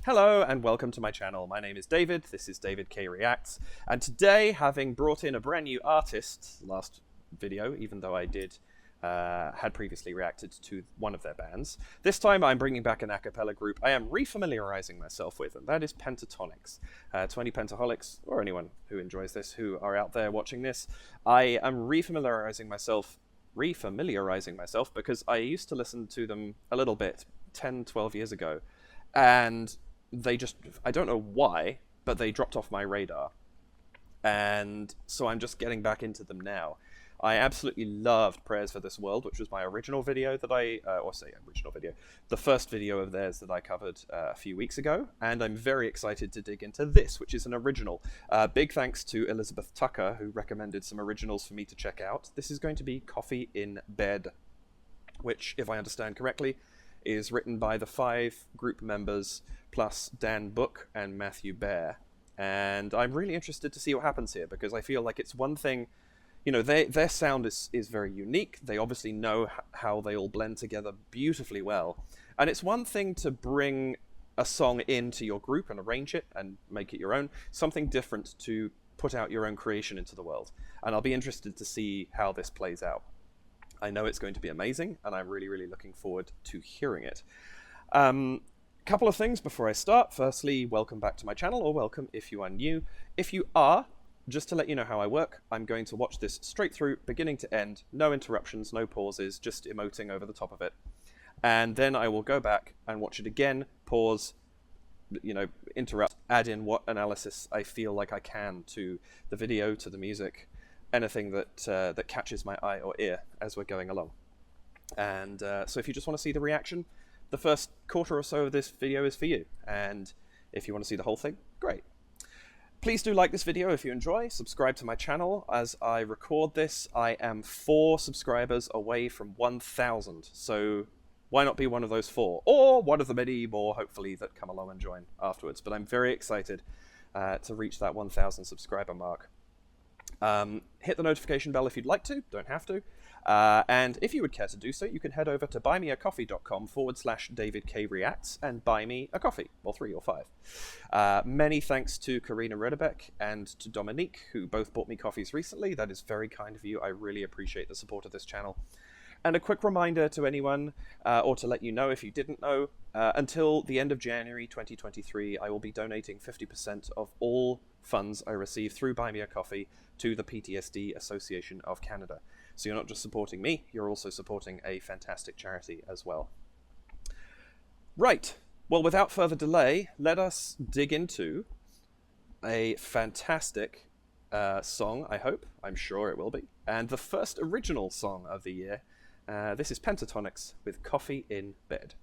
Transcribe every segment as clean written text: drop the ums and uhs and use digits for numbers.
Hello and welcome to my channel. My name is David, this is David K Reacts, and today, having brought in a brand new artist, last video, even though I had previously reacted to one of their bands, this time I'm bringing back an a cappella group I am refamiliarizing myself with, and that is Pentatonix. To any Pentaholics, or anyone who enjoys this, who are out there watching this, I am refamiliarizing myself because I used to listen to them a little bit 10, 12 years ago, and they just, I don't know why, but they dropped off my radar. And so I'm just getting back into them now. I absolutely loved Prayers for This World, which was my original video that the first video of theirs that I covered a few weeks ago. And I'm very excited to dig into this, which is an original. Big thanks to Elizabeth Tucker, who recommended some originals for me to check out. This is going to be Coffee in Bed, which, if I understand correctly, is written by the 5 group members plus Dan Book and Matthew Bair. And I'm really interested to see what happens here, because I feel like it's one thing, you know, their sound is very unique. They obviously know how they all blend together beautifully well. And it's one thing to bring a song into your group and arrange it and make it your own, something different to put out your own creation into the world. And I'll be interested to see how this plays out. I know it's going to be amazing, and I'm really, really looking forward to hearing it. Couple of things before I start. Firstly, welcome back to my channel, or welcome if you are new. If you are, just to let you know how I work, I'm going to watch this straight through, beginning to end, no interruptions, no pauses, just emoting over the top of it. And then I will go back and watch it again, pause, you know, interrupt, add in what analysis I feel like I can to the video, to the music, anything that catches my eye or ear as we're going along. And so if you just want to see the reaction, the first quarter or so of this video is for you. And if you want to see the whole thing, great. Please do like this video if you enjoy. Subscribe to my channel. As I record this, I am 4 subscribers away from 1,000. So why not be one of those 4? Or one of the many more, hopefully, that come along and join afterwards. But I'm very excited to reach that 1,000 subscriber mark. Hit the notification bell if you'd like to, don't have to. And if you would care to do so, you can head over to buymeacoffee.com/DavidKReacts and buy me a coffee, or 3 or 5. Many thanks to Karina Redebeck and to Dominique, who both bought me coffees recently. That is very kind of you. I really appreciate the support of this channel. And a quick reminder to anyone, or to let you know if you didn't know, until the end of January 2023, I will be donating 50% of all funds I receive through Buy Me a Coffee to the PTSD Association of Canada. So you're not just supporting me, you're also supporting a fantastic charity as well. Right, well, without further delay, let us dig into a fantastic song, I hope. I'm sure it will be. And the first original song of the year. This is Pentatonix with Coffee in Bed.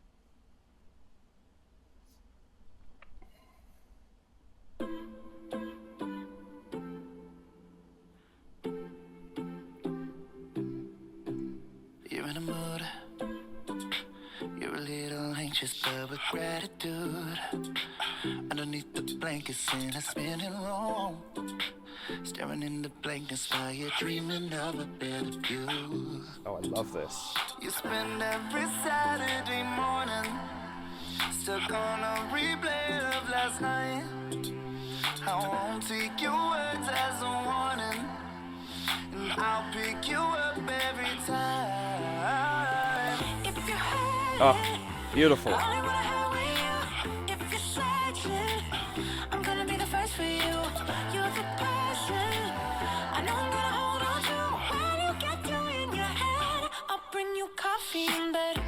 You're in a mood, you're a little anxious but with gratitude. Underneath the blankets in a spinning room, staring in the blankness while you're dreaming of a better view. Oh, I love this. You spend every Saturday morning stuck on a replay of last night. I won't take your words as a warning, and I'll pick you up every time. If you're hurting, oh, beautiful. I wanna have with you. If you're searching, I'm gonna be the first for you. You're the person I know I'm gonna hold on to. When you get you in your head, I'll bring you coffee in bed.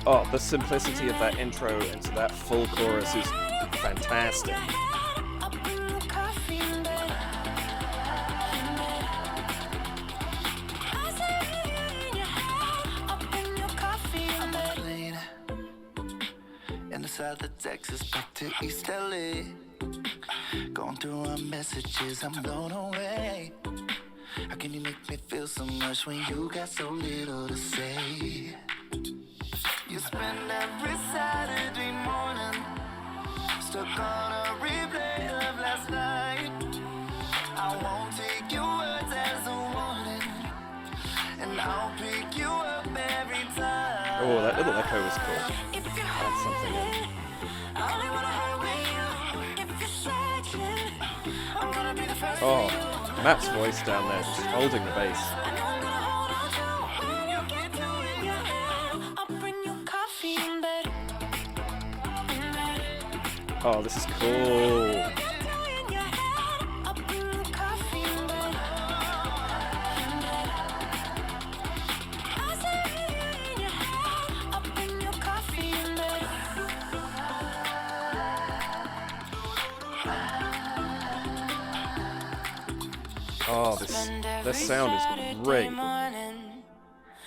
Oh, the simplicity of that intro into that full chorus is fantastic. I'll bring you coffee in bed. I say in your head, I'll bring you coffee in bed. Plane in the south of Texas back to East LA. Going through our messages, I'm blown away. How can you make me feel so much when you got so little to say? You spend every Saturday morning stuck on a replay of last night. I won't take your words as a warning, and I'll pick you up every time. Oh, that little echo was cool. That's something in. I only wanna hurt with Oh, Matt's voice down there, just holding the bass. Oh, this is cool. Oh, this sound is great.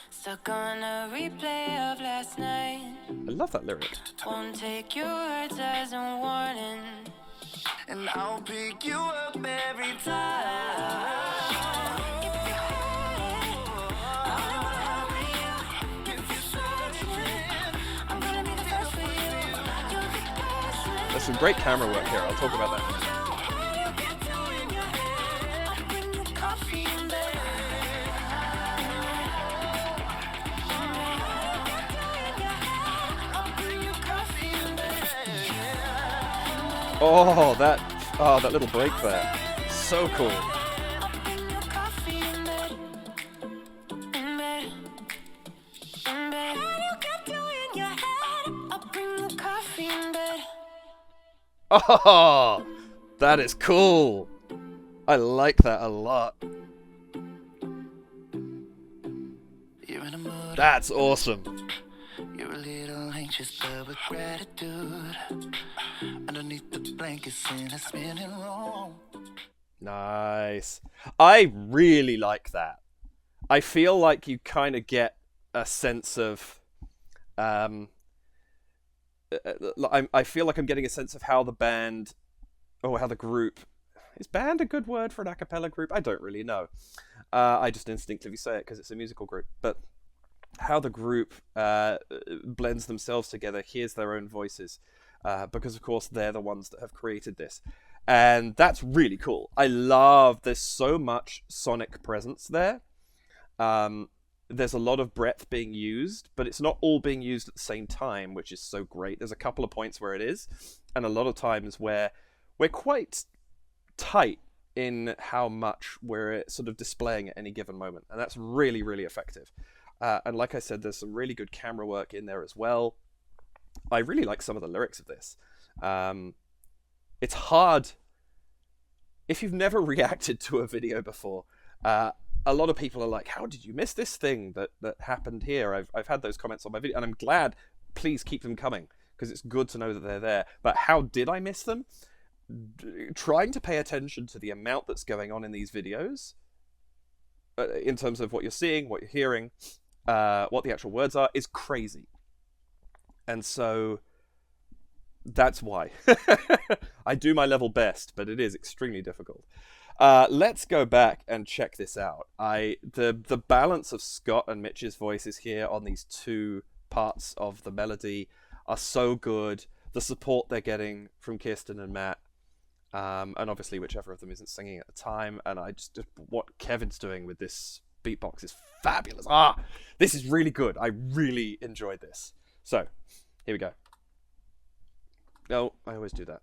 Stuck on a replay of last night. I love that lyric. Won't take your words as a warning, and I'll pick you up every time. There's some great camera work here. I'll talk about that in a minute. Oh, that little break there. So cool. Oh, that is cool. I like that a lot. That's awesome. You're a little anxious, but with gratitude. Underneath the blankets in a spinning room. Nice. I really like that. I feel like you kind of get a sense of I feel like I'm getting a sense of how the band, or how the group, is band a good word for an a cappella group? I don't really know. I just instinctively say it because it's a musical group. But how the group blends themselves together, hears their own voices, because of course they're the ones that have created this. And that's really cool. I love, there's so much sonic presence there. There's a lot of breadth being used, but it's not all being used at the same time, which is so great. There's a couple of points where it is, and a lot of times where we're quite tight in how much we're sort of displaying at any given moment. And that's really, really effective. And like I said, there's some really good camera work in there as well. I really like some of the lyrics of this. It's hard. If you've never reacted to a video before, a lot of people are like, how did you miss this thing that happened here? I've had those comments on my video, and I'm glad. Please keep them coming, because it's good to know that they're there. But how did I miss them? Trying to pay attention to the amount that's going on in these videos, in terms of what you're seeing, what you're hearing, what the actual words are, is crazy. And so that's why. I do my level best, but it is extremely difficult. Let's go back and check this out. The balance of Scott and Mitch's voices here on these two parts of the melody are so good. The support they're getting from Kirstin and Matt, and obviously whichever of them isn't singing at the time. And I just what Kevin's doing with this beatbox is fabulous. This is really good. I really enjoyed this. So here we go. Oh, I always do that.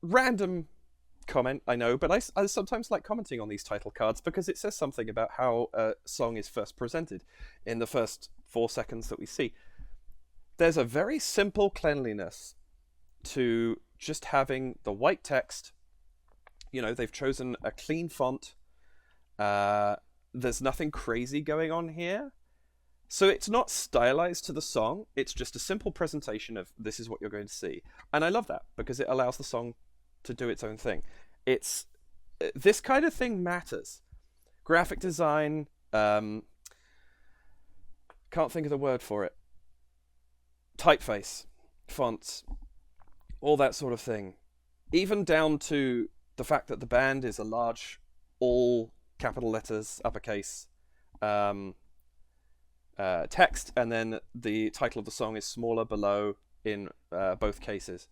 Random comment, I know, but I sometimes like commenting on these title cards because it says something about how a song is first presented in the first 4 seconds that we see. There's a very simple cleanliness to just having the white text. You know, they've chosen a clean font. There's nothing crazy going on here. So it's not stylized to the song. It's just a simple presentation of this is what you're going to see. And I love that because it allows the song to do its own thing. This kind of thing matters. Graphic design, can't think of the word for it. Typeface, fonts, all that sort of thing. Even down to the fact that the band is a large, all capital letters, uppercase, text, and then the title of the song is smaller below in both cases.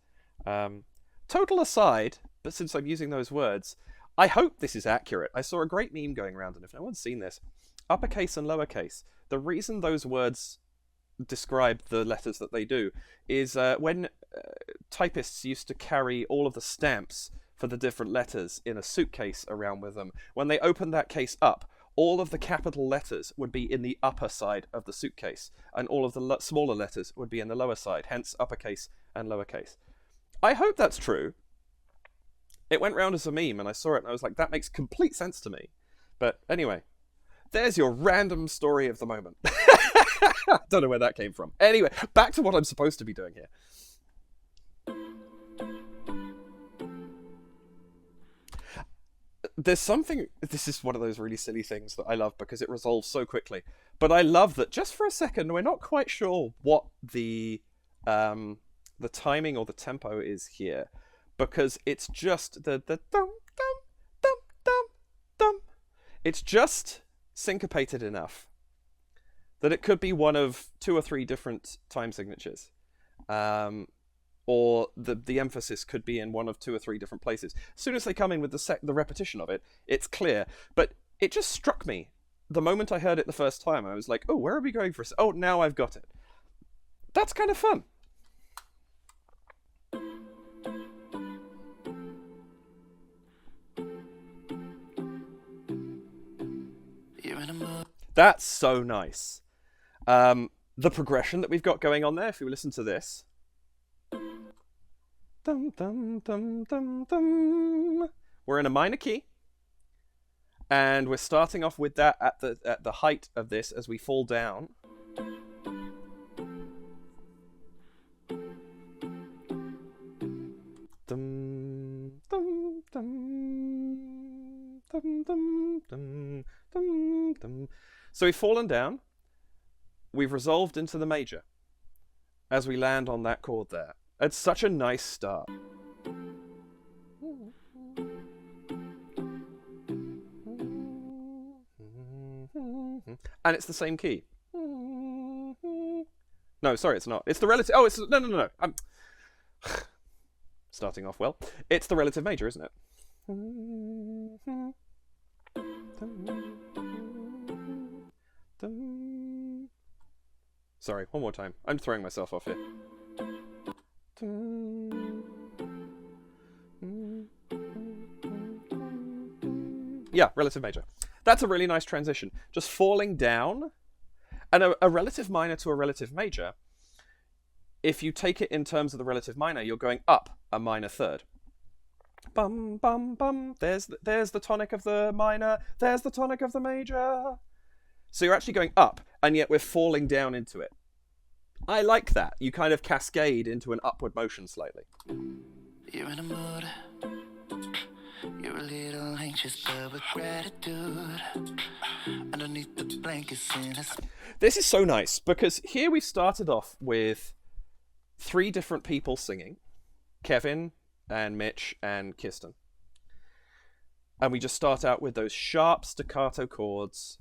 Total aside, but since I'm using those words, I hope this is accurate. I saw a great meme going around, and if no one's seen this, uppercase and lowercase, the reason those words describe the letters that they do is when typists used to carry all of the stamps for the different letters in a suitcase around with them. When they opened that case up, all of the capital letters would be in the upper side of the suitcase, and all of the smaller letters would be in the lower side, hence uppercase and lowercase. I hope that's true. It went round as a meme, and I saw it, and I was like, that makes complete sense to me. But anyway, there's your random story of the moment. Don't know where that came from. Anyway, back to what I'm supposed to be doing here. There's something, this is one of those really silly things that I love because it resolves so quickly. But I love that just for a second, we're not quite sure what the timing or the tempo is here. Because it's just the dum, dum, dum, dum, dum. It's just syncopated enough that it could be one of 2 or 3 different time signatures. Or the emphasis could be in one of 2 or 3 different places. As soon as they come in with the repetition of it, it's clear. But it just struck me the moment I heard it the first time. I was like, oh, where are we going for? Oh, now I've got it. That's kind of fun. That's so nice. The progression that we've got going on there, if you listen to this. Dum, dum, dum, dum, dum. We're in a minor key. And we're starting off with that at the height of this as we fall down. Dum, dum, dum, dum, dum, dum, dum, dum. So we've fallen down. We've resolved into the major as we land on that chord there. It's such a nice start. And it's the same key. No, sorry, it's not. It's the relative... Oh, it's... No. I'm starting off well. It's the relative major, isn't it? Sorry, one more time. I'm throwing myself off here. Yeah, relative major. That's a really nice transition. Just falling down. And a relative minor to a relative major, if you take it in terms of the relative minor, you're going up a minor third. Bum, bum, bum. There's the tonic of the minor. There's the tonic of the major. So you're actually going up, and yet we're falling down into it. I like that. You kind of cascade into an upward motion slightly. You're in a mood. You're a little anxious, but with gratitude. Underneath the blankets in a... This is so nice, because here we started off with 3 different people singing. Kevin and Mitch and Kirstin. And we just start out with those sharp staccato chords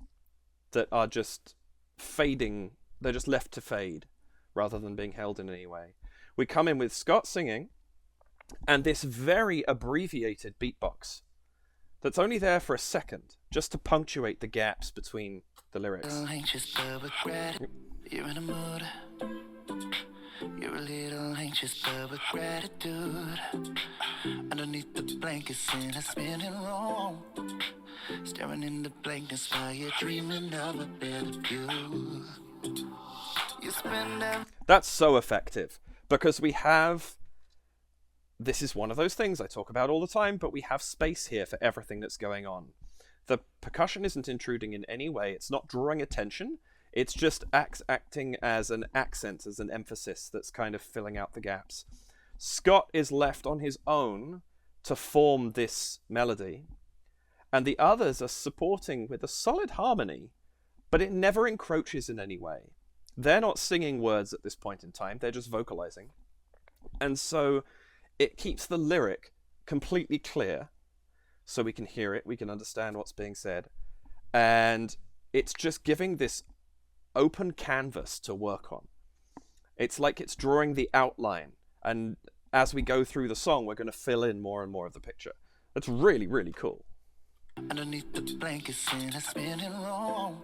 that are just fading. They're just left to fade rather than being held in any way. We come in with Scott singing and this very abbreviated beatbox that's only there for a second just to punctuate the gaps between the lyrics. You're in a mood. You're a little anxious, but with gratitude. Underneath the blankets in a spinning room. Staring in the blankness while you're dreaming of a better view. You spend them. That's so effective because we have... This is one of those things I talk about all the time, but we have space here for everything that's going on. The percussion isn't intruding in any way. It's not drawing attention. It's just acting as an accent, as an emphasis that's kind of filling out the gaps. Scott is left on his own to form this melody, and the others are supporting with a solid harmony, but it never encroaches in any way. They're not singing words at this point in time, they're just vocalizing. And so it keeps the lyric completely clear, so we can hear it, we can understand what's being said, and it's just giving this open canvas to work on. It's like it's drawing the outline, and as we go through the song, we're going to fill in more and more of the picture. That's really, really cool. Underneath the blankets in a spinning room.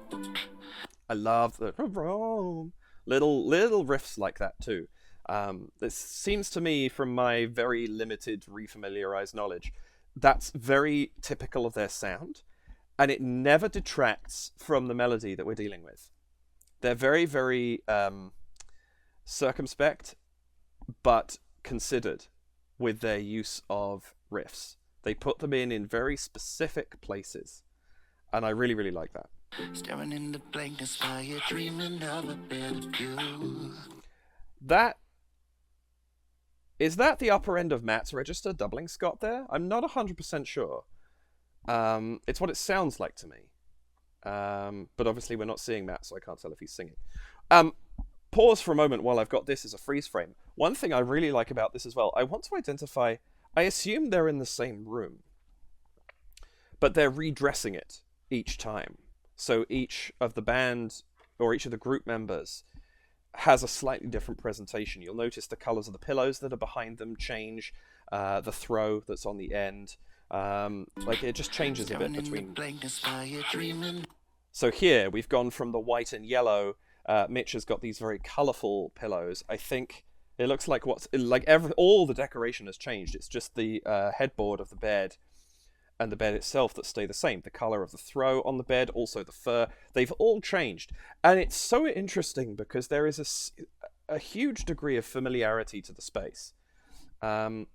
I love the room. Little riffs like that too. This seems to me, from my very limited refamiliarized knowledge, that's very typical of their sound, and it never detracts from the melody that we're dealing with. They're very, very circumspect, but considered with their use of riffs. They put them in very specific places, and I really, really like that. Staring in the blankness while you're dreaming of a better view. Is that the upper end of Matt's register doubling Scott there? I'm not 100% sure. It's what it sounds like to me. But obviously we're not seeing Matt, so I can't tell if he's singing. Pause for a moment while I've got this as a freeze frame. One thing I really like about this as well, I want to identify, I assume they're in the same room, but they're redressing it each time. So each of the band, or each of the group members, has a slightly different presentation. You'll notice the colours of the pillows that are behind them change, the throw that's on the end. Like it just changes a bit between. So here we've gone from the white and yellow. Mitch has got these very colourful pillows. I think it looks like all the decoration has changed. It's just the headboard of the bed and the bed itself that stay the same. The colour of the throw on the bed, also the fur, they've all changed. And it's so interesting because there is a huge degree of familiarity to the space. I'm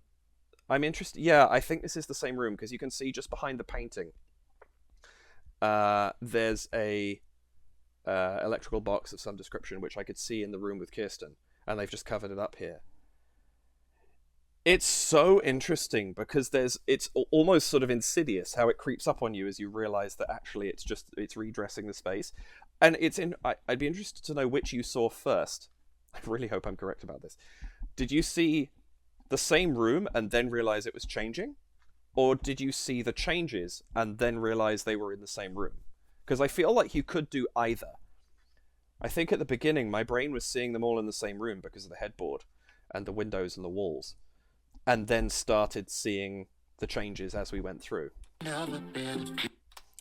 interested. Yeah, I think this is the same room because you can see just behind the painting, there's a electrical box of some description, which I could see in the room with Kirstin, and they've just covered it up here. It's so interesting because it's almost sort of insidious how it creeps up on you as you realize that actually it's redressing the space. And I'd be interested to know which you saw first. I really hope I'm correct about this. Did you see the same room and then realize it was changing? Or did you see the changes and then realize they were in the same room? Because I feel like you could do either. I think at the beginning my brain was seeing them all in the same room because of the headboard and the windows and the walls, and then started seeing the changes as we went through.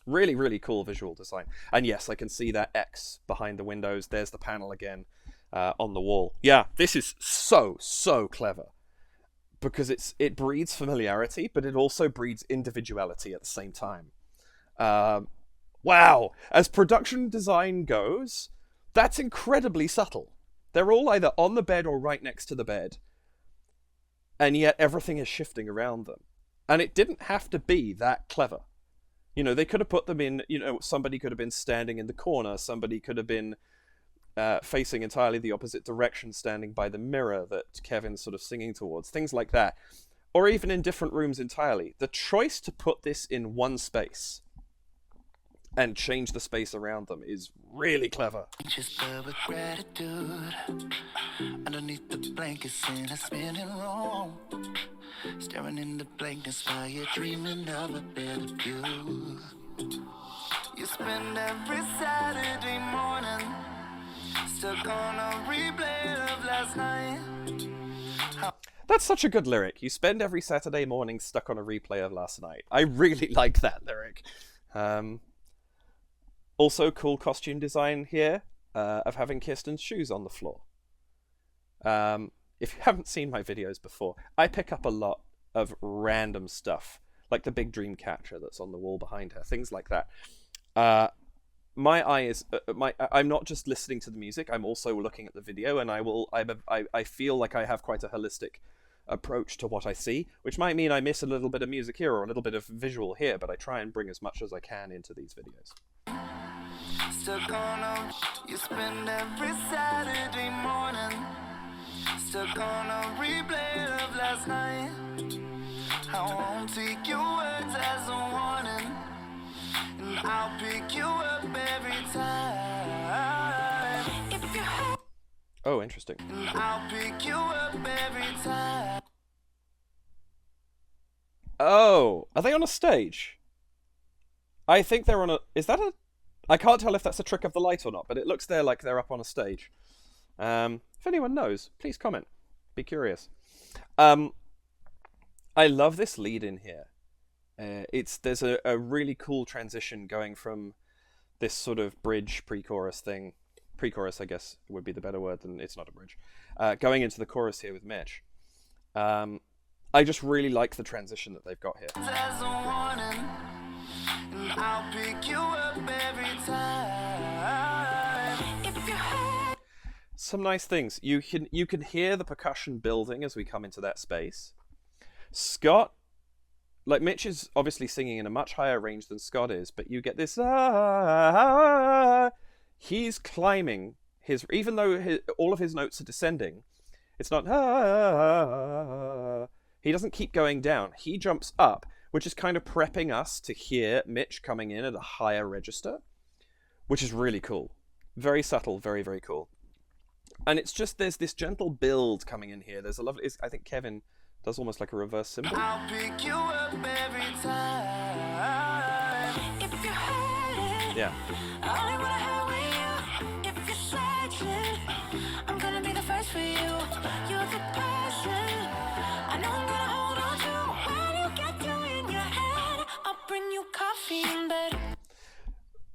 Really, really cool visual design. And yes, I can see that X behind the windows. There's the panel again on the wall. Yeah, this is so clever. Because it breeds familiarity, but it also breeds individuality at the same time. Wow! As production design goes, that's incredibly subtle. They're all either on the bed or right next to the bed, and yet everything is shifting around them. And it didn't have to be that clever. You know, they could have put them in, somebody could have been standing in the corner, somebody could have been facing entirely the opposite direction, standing by the mirror that Kevin's sort of singing towards, things like that. Or even in different rooms entirely. The choice to put this in one space and change the space around them is really clever. Just with gratitude. Underneath the blankets in a spinning room. Staring in the blankness while you're dreaming of a better view. You spend every Saturday morning stuck on a replay of last night. That's such a good lyric. You spend every Saturday morning stuck on a replay of last night. I really like that lyric. Also, cool costume design here of having Kirstin's shoes on the floor. If you haven't seen my videos before, I pick up a lot of random stuff, like the big dream catcher that's on the wall behind her, things like that. My eye is I'm not just listening to the music, I'm also looking at the video, and I feel like I have quite a holistic approach to what I see, which might mean I miss a little bit of music here or a little bit of visual here, but I try and bring as much as I can into these videos. You spend every Saturday morning stuck on a replay of last night. I won't take your words as a warning, and I'll pick you up every time. If you Oh, interesting. And I'll pick you up every time. Oh, are they on a stage? I think they're on a... Is that a... I can't tell if that's a trick of the light or not, but it looks there like they're up on a stage. If anyone knows, please comment. Be curious. I love this lead in here. There's a really cool transition going from this sort of bridge pre-chorus thing pre-chorus, I guess would be the better word than it's not a bridge. Going into the chorus here with Mitch. I just really like the transition that they've got here. As a warning, and I'll pick you up every time. If you had Some nice things. You can hear the percussion building as we come into that space. Scott, like Mitch is obviously singing in a much higher range than Scott is, but you get this he's climbing his, even though all of his notes are descending, it's not he doesn't keep going down. He jumps up, which is kind of prepping us to hear Mitch coming in at a higher register, which is really cool. Very subtle, very, very cool. And it's just, there's this gentle build coming in here. There's a lovely, I think Kevin does almost like a reverse cymbal. I'll pick you up every time. If you had it, Yeah. I only wanna have with you. If you're searching, I'm gonna be the first for you. You're the person I know I'm gonna hold on to. When you get down in your head, I'll bring you coffee in bed.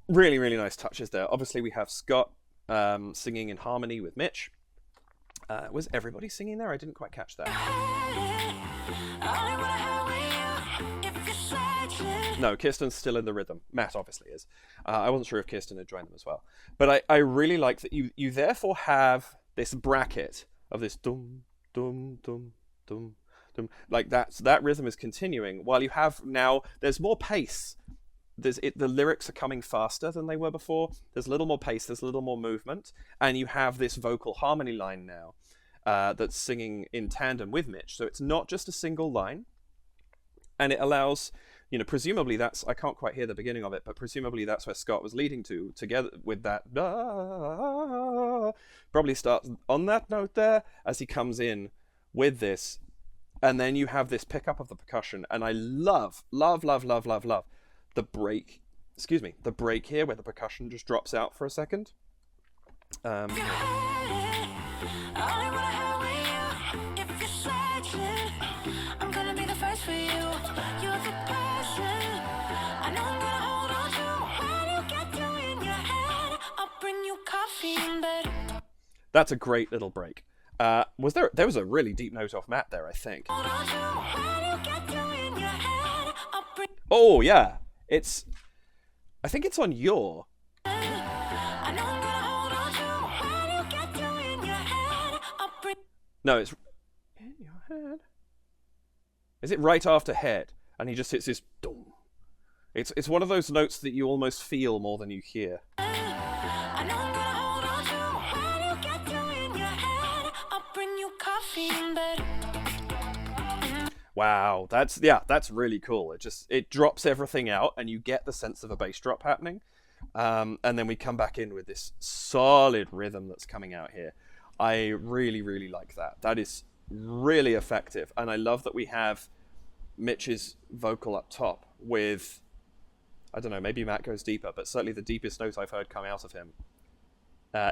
Really, really nice touches there. Obviously, we have Scott singing in harmony with Mitch. Was everybody singing there? I didn't quite catch that. No, Kirstin's still in the rhythm. Matt obviously is. I wasn't sure if Kirstin had joined them as well. But I really like that you therefore have this bracket of this dum, dum, dum, dum, dum. Like that rhythm is continuing while you have now, there's more pace. The lyrics are coming faster than they were before. There's a little more pace, there's a little more movement, and you have this vocal harmony line now that's singing in tandem with Mitch. So it's not just a single line, and it allows, presumably that's, I can't quite hear the beginning of it, but presumably that's where Scott was leading to, together with that, probably starts on that note there as he comes in with this, and then you have this pickup of the percussion, and I love the break here where the percussion just drops out for a second. That's a great little break. There was a really deep note off Matt there, I think. Oh yeah. I think it's on your. No, it's in your head. Is it right after head? And he just hits this dum. It's one of those notes that you almost feel more than you hear. Wow, that's really cool. It drops everything out, and you get the sense of a bass drop happening, and then we come back in with this solid rhythm that's coming out here. I really, really like that. That is really effective, and I love that we have Mitch's vocal up top with, I don't know, maybe Matt goes deeper, but certainly the deepest note I've heard come out of him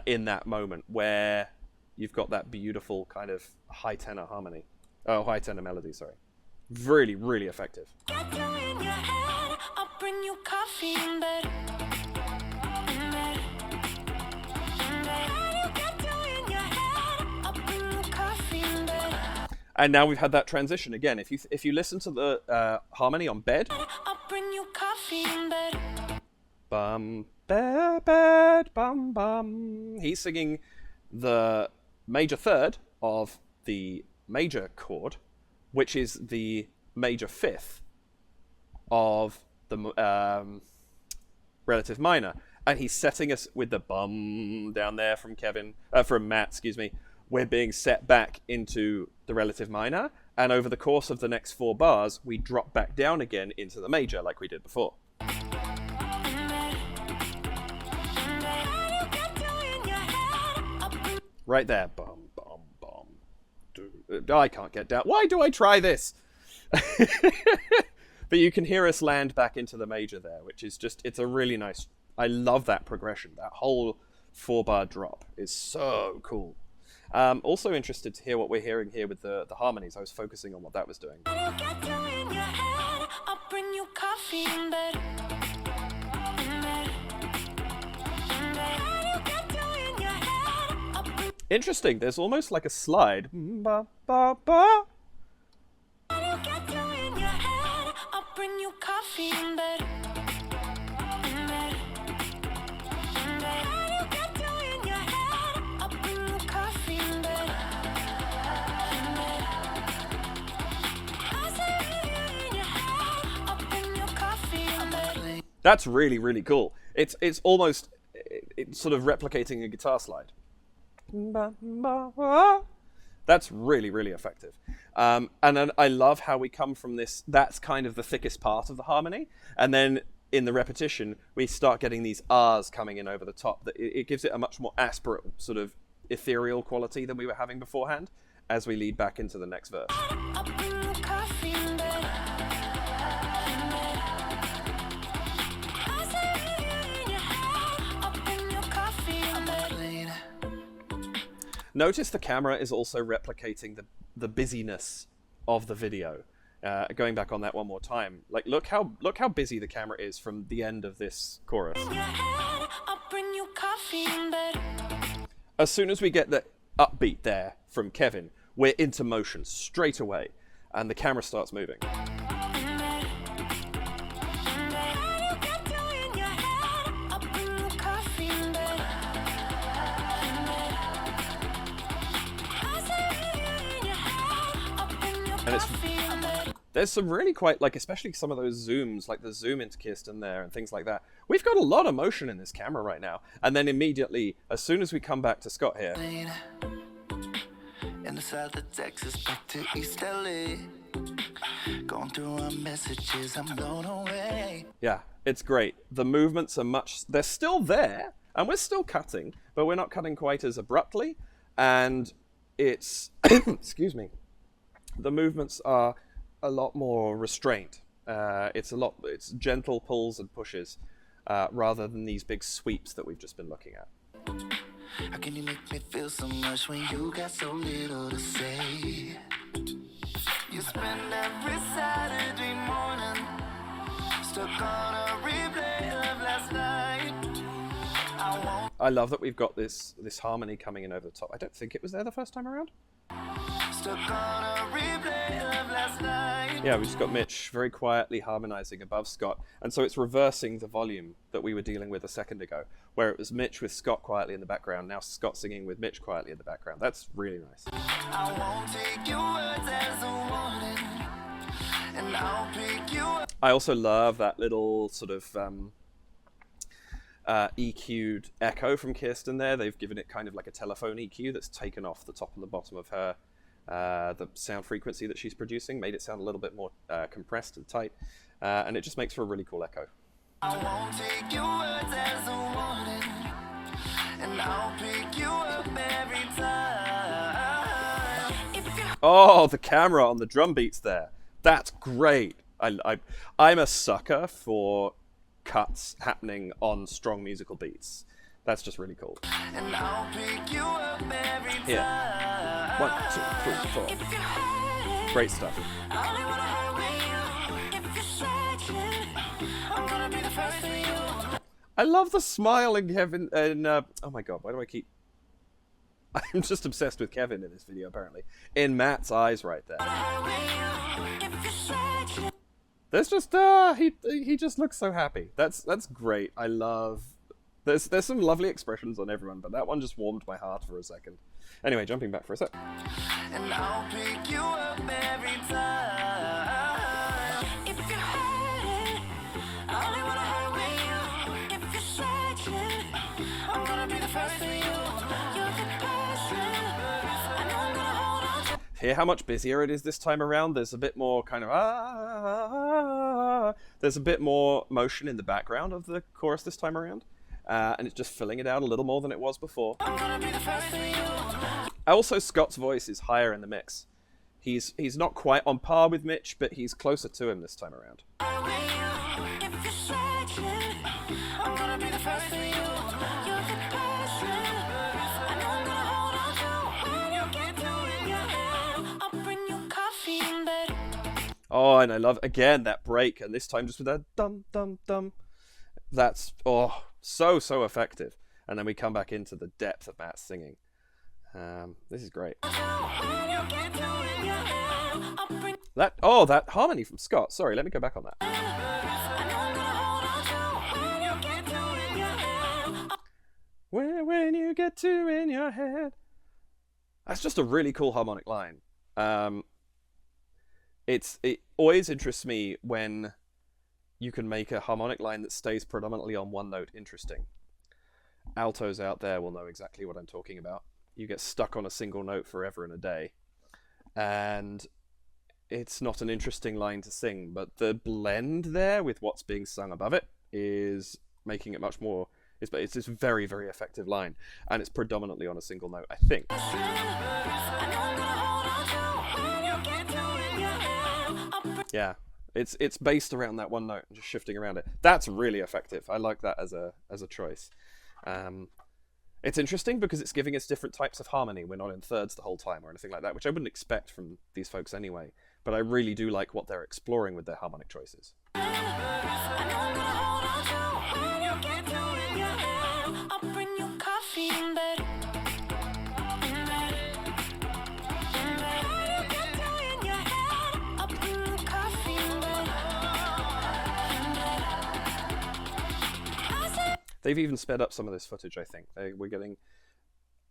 in that moment where you've got that beautiful kind of high tenor melody, sorry. Really, really effective. And now we've had that transition again. If you listen to the harmony on bed, bum bed bum bum, he's singing the major third of the major chord, which is the major fifth of the relative minor, and he's setting us with the bum down there from Matt, excuse me. We're being set back into the relative minor, and over the course of the next 4 bars, we drop back down again into the major like we did before. Right there, bum bum bum. I can't get down. Why do I try this? But you can hear us land back into the major there, which is just, it's a really nice, I love that progression. That whole 4-bar drop is so cool. Also interested to hear what we're hearing here with the harmonies. I was focusing on what that was doing. Interesting. There's almost like a slide. Ba, ba, ba. You get you in your head. I'll bring you coffee in bed. In bed. In bed. You get you in your head. I'll bring you coffee in bed. In bed. I say in your head. I'll bring you coffee in bed. That's really, really cool. It's almost it's sort of replicating a guitar slide. Ba, ba, ba. That's really, really effective. And then I love how we come from this, that's kind of the thickest part of the harmony. And then in the repetition, we start getting these R's coming in over the top. It gives it a much more aspirate, sort of ethereal quality than we were having beforehand as we lead back into the next verse. I'll bring you coffee in bed. In bed. I say in your head. I'll bring you coffee in bed. Notice the camera is also replicating the busyness of the video. Going back on that one more time, like look how busy the camera is from the end of this chorus. In your head. I'll bring you coffee in bed. As soon as we get the upbeat there from Kevin, we're into motion straight away, and the camera starts moving. In bed. In bed. You get you in your head. I'll bring you coffee in bed. In bed. I say in your head. I'll bring you it's- coffee in bed. There's some really quite, like, especially some of those zooms, like the zoom into Kirstin there and things like that. We've got a lot of motion in this camera right now. And then immediately, as soon as we come back to Scott here, In the south of Texas, back to East LA. Going through our messages, I'm blown away. yeah, it's great. The movements are they're still there, and we're still cutting, but we're not cutting quite as abruptly. And it's, excuse me, the movements are a lot more restrained. It's gentle pulls and pushes, rather than these big sweeps that we've just been looking at. How can you make me feel so much when you got so little to say? You spend every Saturday morning stuck on a replay of last night. I won't I love that we've got this harmony coming in over the top. I don't think it was there the first time around. stuck on a replay of last night. Yeah, we just got Mitch very quietly harmonizing above Scott. And so it's reversing the volume that we were dealing with a second ago, where it was Mitch with Scott quietly in the background, now Scott singing with Mitch quietly in the background. That's really nice. I won't take your words as a warning, and I'll pick you up. I also love that little sort of EQ'd echo from Kirstin there. They've given it kind of like a telephone EQ that's taken off the top and the bottom of her, the sound frequency that she's producing, made it sound a little bit more compressed and tight, and it just makes for a really cool echo. I won't take your words as a warning, and I'll pick you up every time. If you Oh, the camera on the drum beats there. That's great. I'm a sucker for cuts happening on strong musical beats. That's just really cool. and I'll pick you up every time. Here. 1, 2, 3, 4. If you hurt it, Great stuff. I only wanna hurt with you. If you're searching, I'm gonna be the first for you. I love the smile in Kevin and oh my god, why do I keep I'm just obsessed with Kevin in this video apparently. In Matt's eyes right there. Hurt with you. If you're searching, There's just he just looks so happy. That's great. I love there's some lovely expressions on everyone, but that one just warmed my heart for a second. Anyway, jumping back for a sec. and I'll pick you up every time. If you hurt it, I only wanna hurt with you. If you're searching, I'm gonna be the first for you. You're the person I know I'm gonna hold on to. Hear how much busier it is this time around? There's a bit more kind of there's a bit more motion in the background of the chorus this time around. And it's just filling it out a little more than it was before. I'm gonna be the first for you. Also, Scott's voice is higher in the mix. He's not quite on par with Mitch, but he's closer to him this time around. If you're searching, I'm gonna be the first for you. You're the person I know I'm gonna hold on to. When you get to in your head, I'll bring you coffee in bed. Oh, and I love, again, that break, and this time just with that dum, dum, dum. That's, so effective. And then we come back into the depth of Matt's singing. This is great. That harmony from Scott. Sorry, let me go back on that. When you get to in your head. That's just a really cool harmonic line. It always interests me when you can make a harmonic line that stays predominantly on one note interesting. Altos out there will know exactly what I'm talking about. You get stuck on a single note forever and a day, and it's not an interesting line to sing, but the blend there with what's being sung above it is making it much more. It's this very, very effective line, and it's predominantly on a single note, I think. Yeah, it's based around that one note and just shifting around it. That's really effective. I like that as a choice. It's interesting because it's giving us different types of harmony. We're not in thirds the whole time or anything like that, which I wouldn't expect from these folks anyway. But I really do like what they're exploring with their harmonic choices. They've even sped up some of this footage, I think. We're getting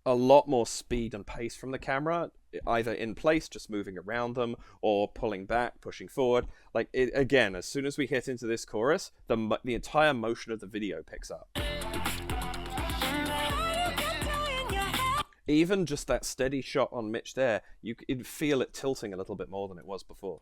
a lot more speed and pace from the camera, either in place, just moving around them, or pulling back, pushing forward. Like, again, as soon as we hit into this chorus, the entire motion of the video picks up. Even just that steady shot on Mitch there, you can feel it tilting a little bit more than it was before.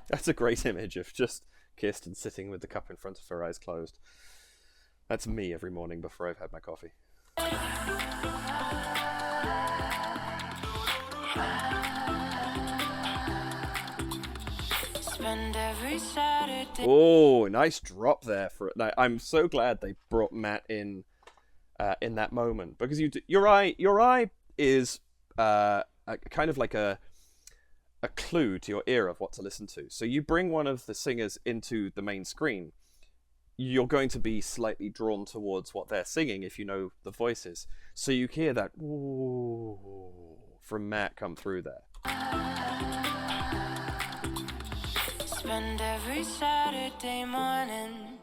That's a great image of just Kirstin sitting with the cup in front of her, eyes closed. That's me every morning before I've had my coffee. Oh, nice drop there. I'm so glad they brought Matt in that moment, because your eye is kind of like a clue to your ear of what to listen to. So you bring one of the singers into the main screen, you're going to be slightly drawn towards what they're singing if you know the voices. So you hear that ooh from Matt come through there. Spend every Saturday morning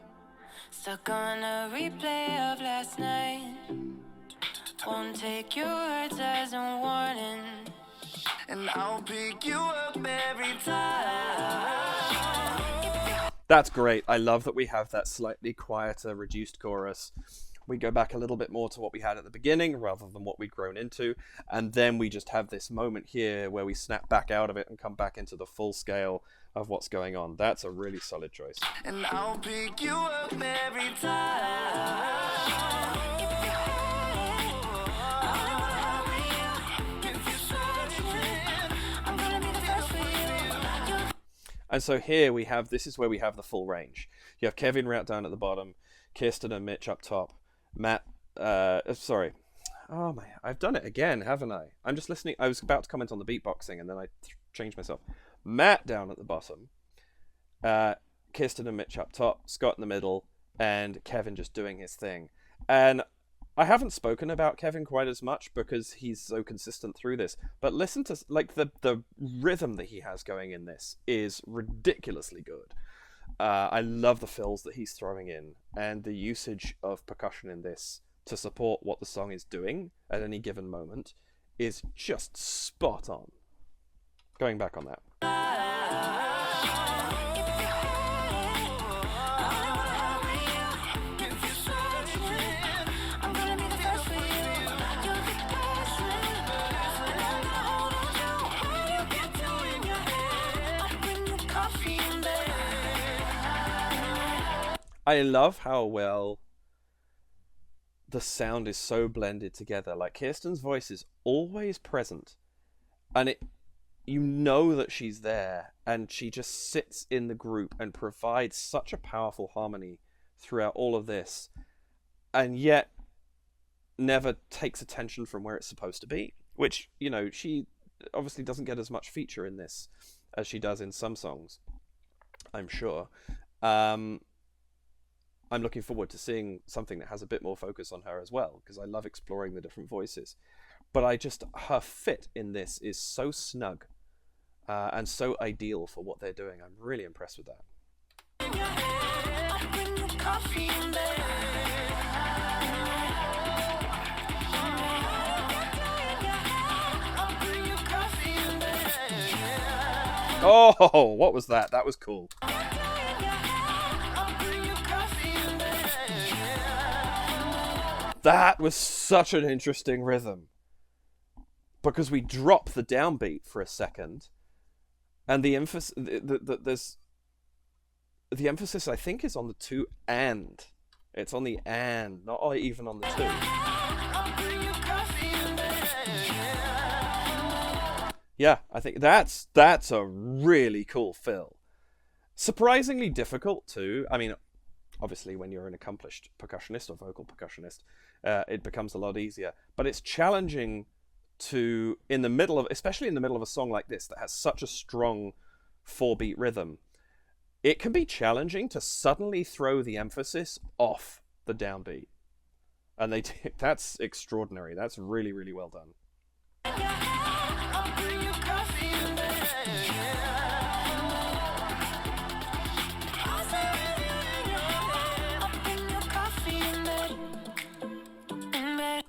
stuck on a replay of last night. Won't take your words as a warning, and I'll pick you up every time. That's great. I love that we have that slightly quieter, reduced chorus. We go back a little bit more to what we had at the beginning rather than what we'd grown into. And then we just have this moment here where we snap back out of it and come back into the full scale of what's going on. That's a really solid choice. And I'll pick you up every time. And so here we have, this is where we have the full range. You have Kevin right down at the bottom, Kirstin and Mitch up top, Matt, sorry. Oh my, I've done it again, haven't I? I'm just listening. I was about to comment on the beatboxing and then I changed myself. Matt down at the bottom, Kirstin and Mitch up top, Scott in the middle, and Kevin just doing his thing. And I haven't spoken about Kevin quite as much because he's so consistent through this, but listen to like the rhythm that he has going in this is ridiculously good. I love the fills that he's throwing in, and the usage of percussion in this to support what the song is doing at any given moment is just spot on. Going back on that. I love how well the sound is so blended together. Like, Kirstin's voice is always present, and you know that she's there, and she just sits in the group and provides such a powerful harmony throughout all of this. And yet, never takes attention from where it's supposed to be, which, she obviously doesn't get as much feature in this as she does in some songs, I'm sure. I'm looking forward to seeing something that has a bit more focus on her as well, because I love exploring the different voices. But her fit in this is so snug and so ideal for what they're doing. I'm really impressed with that. Oh, what was that? That was cool. That was such an interesting rhythm, because we drop the downbeat for a second, and the emphasis, the emphasis, I think, is on the two and. It's on the and, not even on the two. Yeah, I think that's a really cool fill. Surprisingly difficult too. I mean, obviously when you're an accomplished percussionist or vocal percussionist, it becomes a lot easier. But it's challenging to, especially in the middle of a song like this that has such a strong 4-beat rhythm, it can be challenging to suddenly throw the emphasis off the downbeat. And that's extraordinary. That's really, really well done.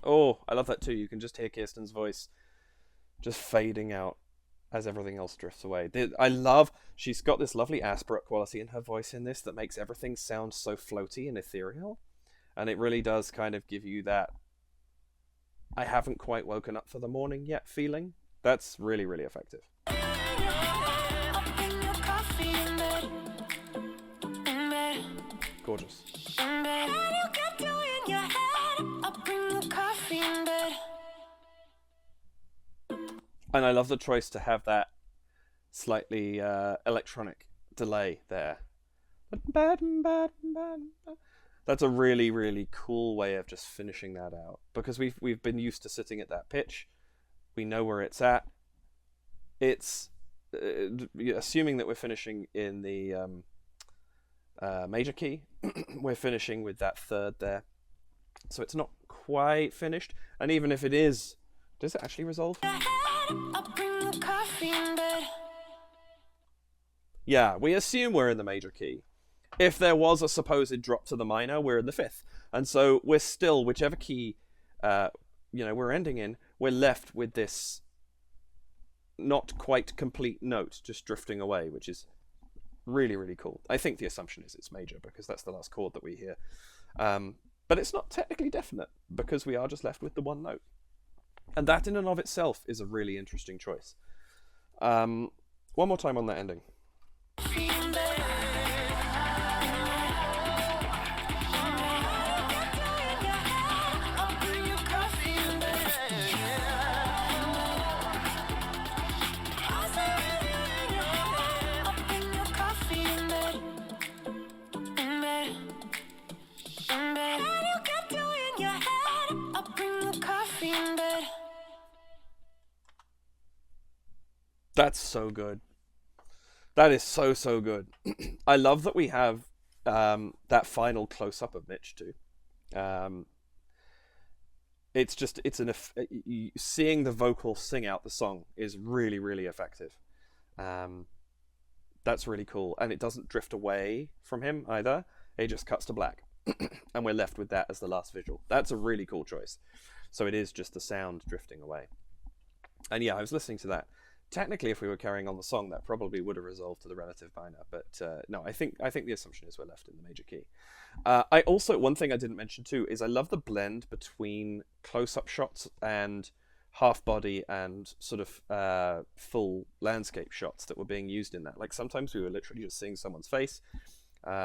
Oh, I love that too. You can just hear Kirstin's voice just fading out as everything else drifts away. She's got this lovely aspirate quality in her voice in this that makes everything sound so floaty and ethereal. And it really does kind of give you that I haven't quite woken up for the morning yet feeling. That's really, really effective. Gorgeous. And I love the choice to have that slightly electronic delay there. That's a really, really cool way of just finishing that out, because we've been used to sitting at that pitch. We know where it's at. It's assuming that we're finishing in the major key. We're finishing with that third there, so it's not quite finished. And even if it is, does it actually resolve? Yeah, we assume we're in the major key. If there was a supposed drop to the minor, we're in the fifth. And so we're still, whichever key we're ending in, we're left with this not quite complete note just drifting away, which is really, really cool. I think the assumption is it's major, because that's the last chord that we hear. But it's not technically definite, because we are just left with the one note. And that in and of itself is a really interesting choice. One more time on that ending. That's so good. That is so, so good. I love that we have that final close-up of Mitch too. Seeing the vocal sing out the song is really, really effective. That's really cool. And it doesn't drift away from him either. It just cuts to black. And we're left with that as the last visual. That's a really cool choice. So it is just the sound drifting away. And yeah, I was listening to that. Technically, if we were carrying on the song, that probably would have resolved to the relative minor. But no, I think the assumption is we're left in the major key. One thing I didn't mention too is I love the blend between close-up shots and half body and sort of full landscape shots that were being used in that. Like sometimes we were literally just seeing someone's face.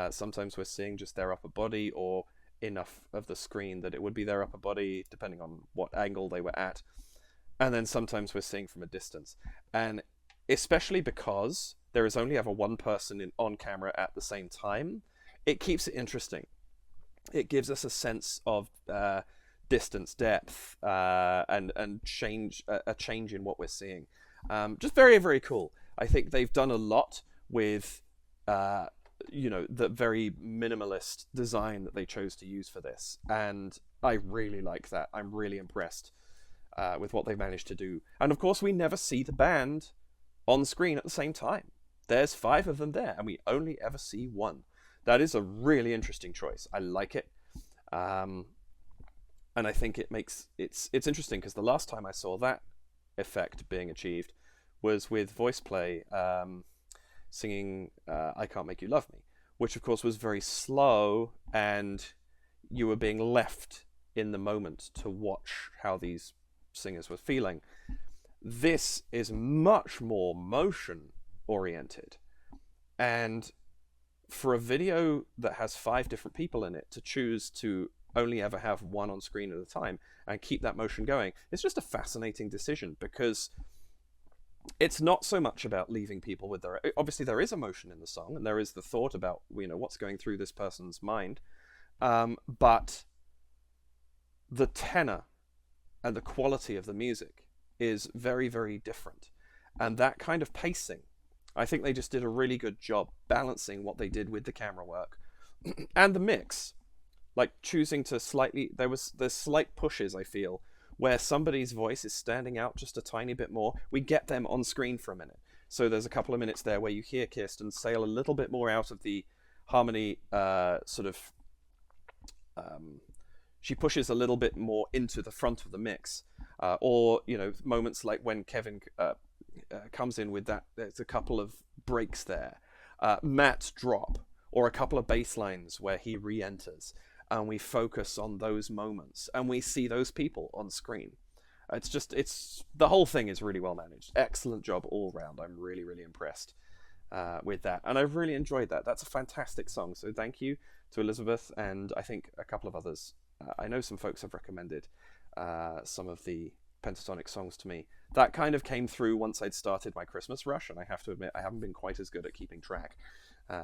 Sometimes we're seeing just their upper body, or enough of the screen that it would be their upper body, depending on what angle they were at. And then sometimes we're seeing from a distance. And especially because there is only ever one person on camera at the same time, it keeps it interesting. It gives us a sense of distance, depth, and change a change in what we're seeing. Just very, very cool. I think they've done a lot with the very minimalist design that they chose to use for this, and I really like that. I'm really impressed with what they've managed to do. And of course, we never see the band on screen at the same time. There's 5 of them there, and we only ever see one. That is a really interesting choice. I like it. And I think it's interesting because the last time I saw that effect being achieved was with voice play singing I Can't Make You Love Me, which of course was very slow, and you were being left in the moment to watch how these singers were feeling. This is much more motion oriented, and for a video that has 5 different people in it, to choose to only ever have one on screen at a time and keep that motion going, it's just a fascinating decision, because it's not so much about leaving people with their... Obviously there is emotion in the song, and there is the thought about, what's going through this person's mind, but the tenor and the quality of the music is very, very different. And that kind of pacing, I think they just did a really good job balancing what they did with the camera work and the mix. Like choosing to there's slight pushes, I feel, where somebody's voice is standing out just a tiny bit more. We get them on screen for a minute. So there's a couple of minutes there where you hear Kirstin sail a little bit more out of the harmony, she pushes a little bit more into the front of the mix. Or moments like when Kevin comes in with that, there's a couple of breaks there. Matt's drop, or a couple of bass lines where he re-enters, and we focus on those moments, and we see those people on screen. The whole thing is really well managed. Excellent job all round. I'm really, really impressed with that, and I've really enjoyed that. That's a fantastic song, so thank you to Elizabeth, and I think a couple of others. I know some folks have recommended some of the Pentatonix songs to me. That kind of came through once I'd started my Christmas rush, and I have to admit I haven't been quite as good at keeping track,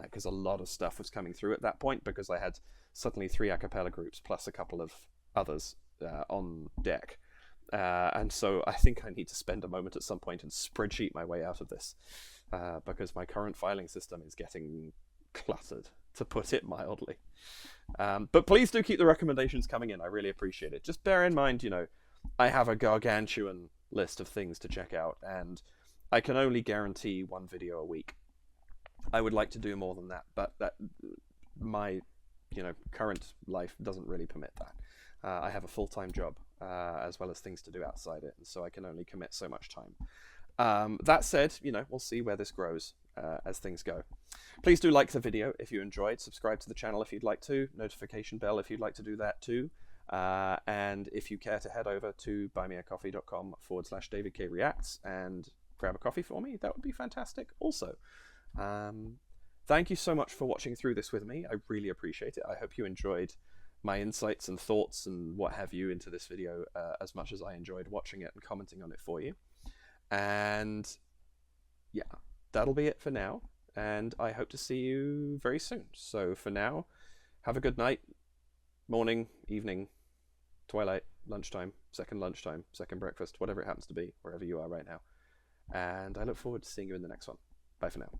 because a lot of stuff was coming through at that point, because I had suddenly 3 a cappella groups plus a couple of others on deck. And so I think I need to spend a moment at some point and spreadsheet my way out of this, because my current filing system is getting cluttered, to put it mildly. But please do keep the recommendations coming in. I really appreciate it. Just bear in mind, I have a gargantuan list of things to check out, and I can only guarantee 1 video a week. I would like to do more than that, but my current life doesn't really permit that. I have a full-time job as well as things to do outside it, and so I can only commit so much time. That said, we'll see where this grows as things go. Please do like the video if you enjoyed, subscribe to the channel if you'd like to, notification bell if you'd like to do that too, and if you care to head over to buymeacoffee.com/DavidKReacts and grab a coffee for me, that would be fantastic also. Thank you so much for watching through this with me. I really appreciate it. I hope you enjoyed my insights and thoughts and what have you into this video as much as I enjoyed watching it and commenting on it for you. And yeah, that'll be it for now, and I hope to see you very soon. So for now, have a good night, morning, evening, twilight, lunchtime, second breakfast, whatever it happens to be, wherever you are right now. And I look forward to seeing you in the next one. Bye for now.